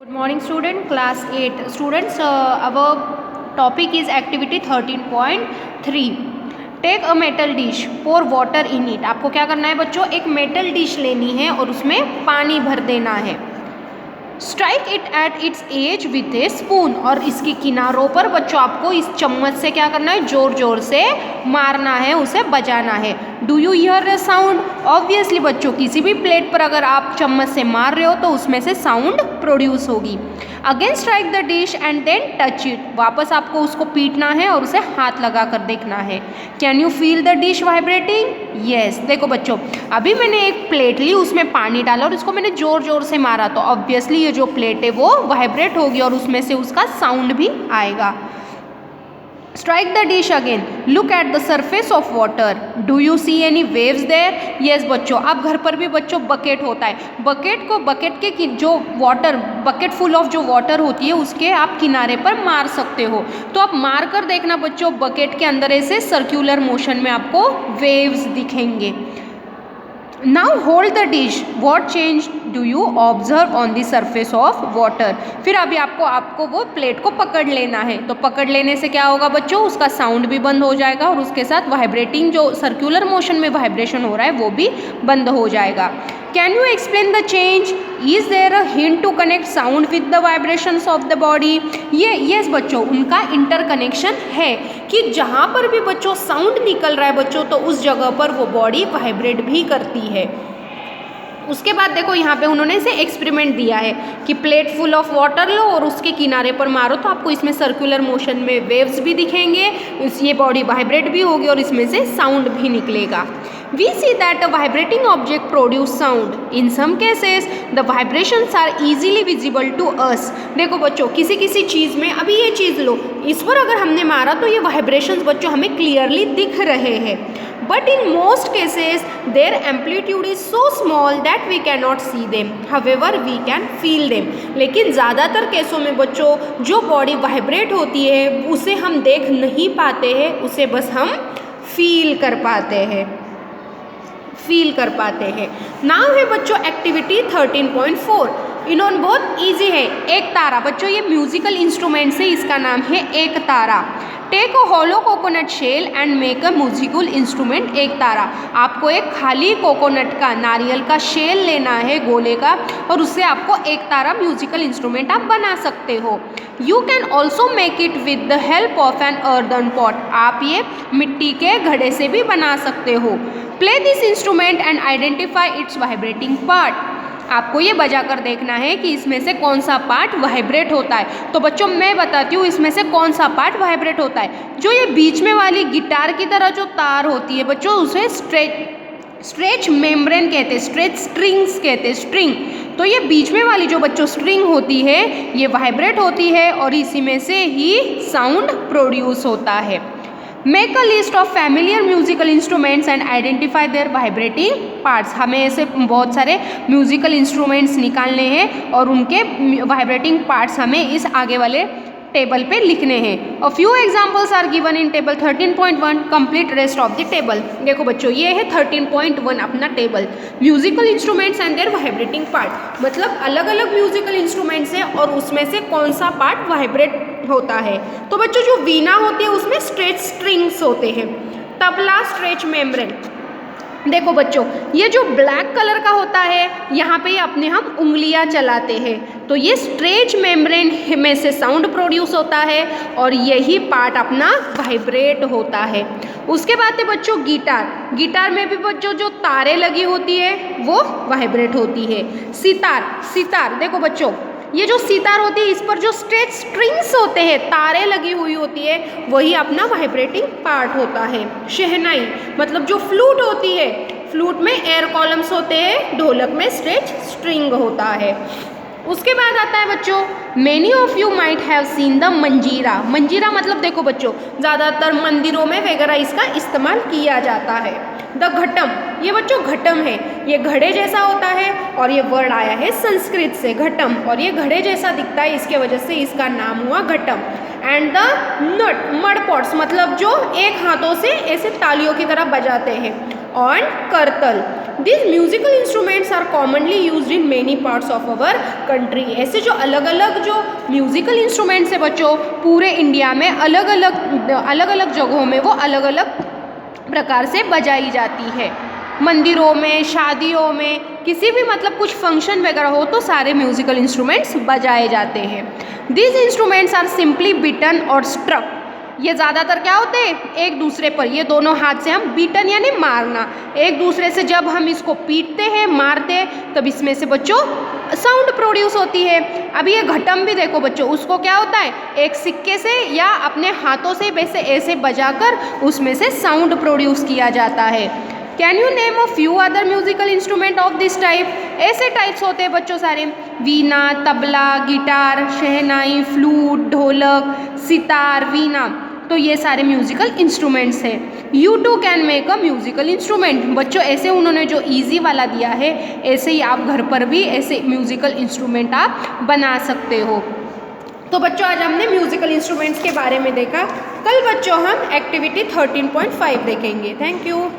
Good morning student, class 8 students. Our topic is activity 13.3. Take a metal dish, pour water in it. आपको क्या करना है बच्चों, एक मेटल डिश लेनी है और उसमें पानी भर देना है. Strike it at its edge with a spoon, और इसकी किनारों पर बच्चों आपको इस चम्मच से क्या करना है, जोर जोर से मारना है, उसे बजाना है. Do you here the sound? Obviously बच्चों किसी भी प्लेट पर अगर आप चम्मच से मार रहे हो तो उसमें से साउंड प्रोड्यूस होगी. Again strike the dish and then touch it. वापस आपको उसको पीटना है और उसे हाथ लगा कर देखना है. Can you feel the dish vibrating? Yes. देखो बच्चों, अभी मैंने एक प्लेट ली, उसमें पानी डाला और इसको मैंने जोर जोर से मारा, तो ऑब्वियसली ये जो प्लेट है वो वाइब्रेट होगी और उसमें से उसका साउंड भी आएगा. Strike the dish again. Look at the surface of water. Do you see any waves there? Yes बच्चों, अब घर पर भी बच्चों बकेट होता है. बकेट के जो वाटर, बकेट फुल ऑफ जो वाटर होती है उसके आप किनारे पर मार सकते हो. तो आप मार कर देखना बच्चों, बकेट के अंदर ऐसे सर्क्यूलर मोशन में आपको वेव्स दिखेंगे. Now hold the dish. What change do you observe on the surface of water? फिर अभी आपको वो प्लेट को पकड़ लेना है. तो पकड़ लेने से क्या होगा बच्चों, उसका साउंड भी बंद हो जाएगा और उसके साथ वाइब्रेटिंग जो सर्कुलर मोशन में वाइब्रेशन हो रहा है वो भी बंद हो जाएगा. Can you explain the change? Is there a hint to connect sound with the vibrations of the body? ये यस बच्चों, उनका इंटरकनेक्शन है कि जहाँ पर भी बच्चों साउंड निकल रहा है बच्चों, तो उस जगह पर वो बॉडी वाइब्रेट भी करती है. उसके बाद देखो यहाँ पे उन्होंने इसे एक्सपेरिमेंट दिया है कि प्लेट फुल ऑफ वाटर लो और उसके किनारे पर मारो, तो आपको इसमें सर्कुलर मोशन में वेव्स भी दिखेंगे, ये बॉडी वाइब्रेट भी होगी और इसमें से साउंड भी निकलेगा. We see that a vibrating object produce sound. In some cases, the vibrations are easily visible to us. देखो बच्चों, किसी चीज़ में, अभी ये चीज़ लो, इस पर अगर हमने मारा तो ये वाइब्रेशंस बच्चों हमें क्लियरली दिख रहे हैं. But in most cases, their amplitude is so small that we cannot see them. However, we can feel them. लेकिन ज़्यादातर केसों में बच्चों जो बॉडी वाइब्रेट होती है उसे हम देख नहीं पाते हैं, उसे बस हम फील कर पाते हैं. नाउ है बच्चों एक्टिविटी 13.4. इन्होंने बहुत इजी है. एक तारा. बच्चों ये म्यूजिकल इंस्ट्रूमेंट से, इसका नाम है एक तारा. Take a hollow coconut shell and make a musical instrument. एक तारा. आपको एक खाली कोकोनट का, नारियल का शेल लेना है, गोले का, और उससे आपको एक तारा म्यूजिकल इंस्ट्रूमेंट आप बना सकते हो. You can also make it with the help of an earthen pot. आप ये मिट्टी के घड़े से भी बना सकते हो. Play this instrument and identify it's vibrating part. आपको ये बजा कर देखना है कि इसमें से कौन सा पार्ट वाइब्रेट होता है. तो बच्चों मैं बताती हूँ इसमें से कौन सा पार्ट वाइब्रेट होता है. जो ये बीच में वाली गिटार की तरह जो तार होती है बच्चों, उसे स्ट्रेच मेम्ब्रेन कहते हैं, स्ट्रेच स्ट्रिंग्स कहते हैं, स्ट्रिंग. तो ये बीच में वाली जो बच्चों स्ट्रिंग होती है ये वाइब्रेट होती है और इसी में से ही साउंड प्रोड्यूस होता है. Make a list of familiar musical instruments and identify there vibrating parts. हमें ऐसे बहुत सारे म्यूजिकल इंस्ट्रूमेंट्स निकालने हैं और उनके वाइब्रेटिंग पार्ट्स हमें इस आगे वाले टेबल पे लिखने हैं. A few examples are given in table 13.1. Complete rest of the table. देखो बच्चों ये है 13.1 अपना table. Musical instruments and their vibrating part, मतलब अलग अलग म्यूजिकल इंस्ट्रूमेंट्स हैं और उसमें से कौन सा पार्ट वाइब्रेट होता है. तो बच्चों जो वीणा होती है उसमें स्ट्रेच स्ट्रिंग्स होते हैं. Tabla stretch membrane. देखो बच्चों ये जो ब्लैक कलर का होता है यहाँ पे अपने हम उंगलियाँ चलाते हैं, तो ये स्ट्रेच मेम्ब्रेन में से साउंड प्रोड्यूस होता है और यही पार्ट अपना वाइब्रेट होता है. उसके बाद है बच्चों गिटार. गिटार में भी बच्चों जो तारें लगी होती है वो वाइब्रेट होती है. सितार. देखो बच्चों ये जो सितार होती है इस पर जो स्ट्रेच स्ट्रिंग्स होते हैं, तारें लगी हुई होती है, वही अपना वाइब्रेटिंग पार्ट होता है. शहनाई मतलब जो फ्लूट होती है, फ्लूट में एयर कॉलम्स होते हैं, ढोलक में स्ट्रेच स्ट्रिंग होता है. उसके बाद आता है बच्चों many of you might have seen the मंजीरा. मंजीरा मतलब देखो बच्चों ज़्यादातर मंदिरों में वगैरह इसका इस्तेमाल किया जाता है. द घटम. ये बच्चों घटम है, ये घड़े जैसा होता है और ये वर्ड आया है संस्कृत से घटम, और ये घड़े जैसा दिखता है, इसके वजह से इसका नाम हुआ घटम. एंड द मड पॉट्स मतलब जो एक हाथों से ऐसे तालियों की तरह बजाते हैं. और करतल. These musical instruments are commonly used in many parts of our country. ऐसे जो अलग अलग जो म्यूजिकल इंस्ट्रूमेंट्स है बच्चों, पूरे इंडिया में अलग अलग जगहों में वो अलग अलग प्रकार से बजाई जाती है। मंदिरों में, शादियों में, किसी भी मतलब कुछ फंक्शन वगैरह हो तो सारे म्यूजिकल इंस्ट्रूमेंट्स बजाए जाते हैं। These instruments are simply beaten और struck. ये ज़्यादातर क्या होते हैं, एक दूसरे पर, ये दोनों हाथ से हम बीटन यानी मारना, एक दूसरे से जब हम इसको पीटते हैं, मारते हैं, तब इसमें से बच्चों साउंड प्रोड्यूस होती है। अब ये घटम भी देखो बच्चों, उसको क्या होता है, एक सिक्के से या अपने हाथों से वैसे ऐसे बजाकर उसमें से साउंड प्रोड्यूस किया जाता है। Can you name a few other musical instrument of this type? ऐसे टाइप्स होते हैं बच्चों सारे, वीणा, तबला, गिटार, शहनाई, फ्लूट, ढोलक, सितार, वीणा, तो ये सारे म्यूजिकल इंस्ट्रूमेंट्स हैं। You too can make a musical instrument. बच्चों ऐसे उन्होंने जो इजी वाला दिया है, ऐसे ही आप घर पर भी ऐसे म्यूजिकल इंस्ट्रूमेंट आप बना सकते हो। तो बच्चों आज हमने म्यूजिकल इंस्ट्रूमेंट्स के बारे में देखा। कल बच्चों हम एक्टिविटी 13.5 देखेंगे। Thank you.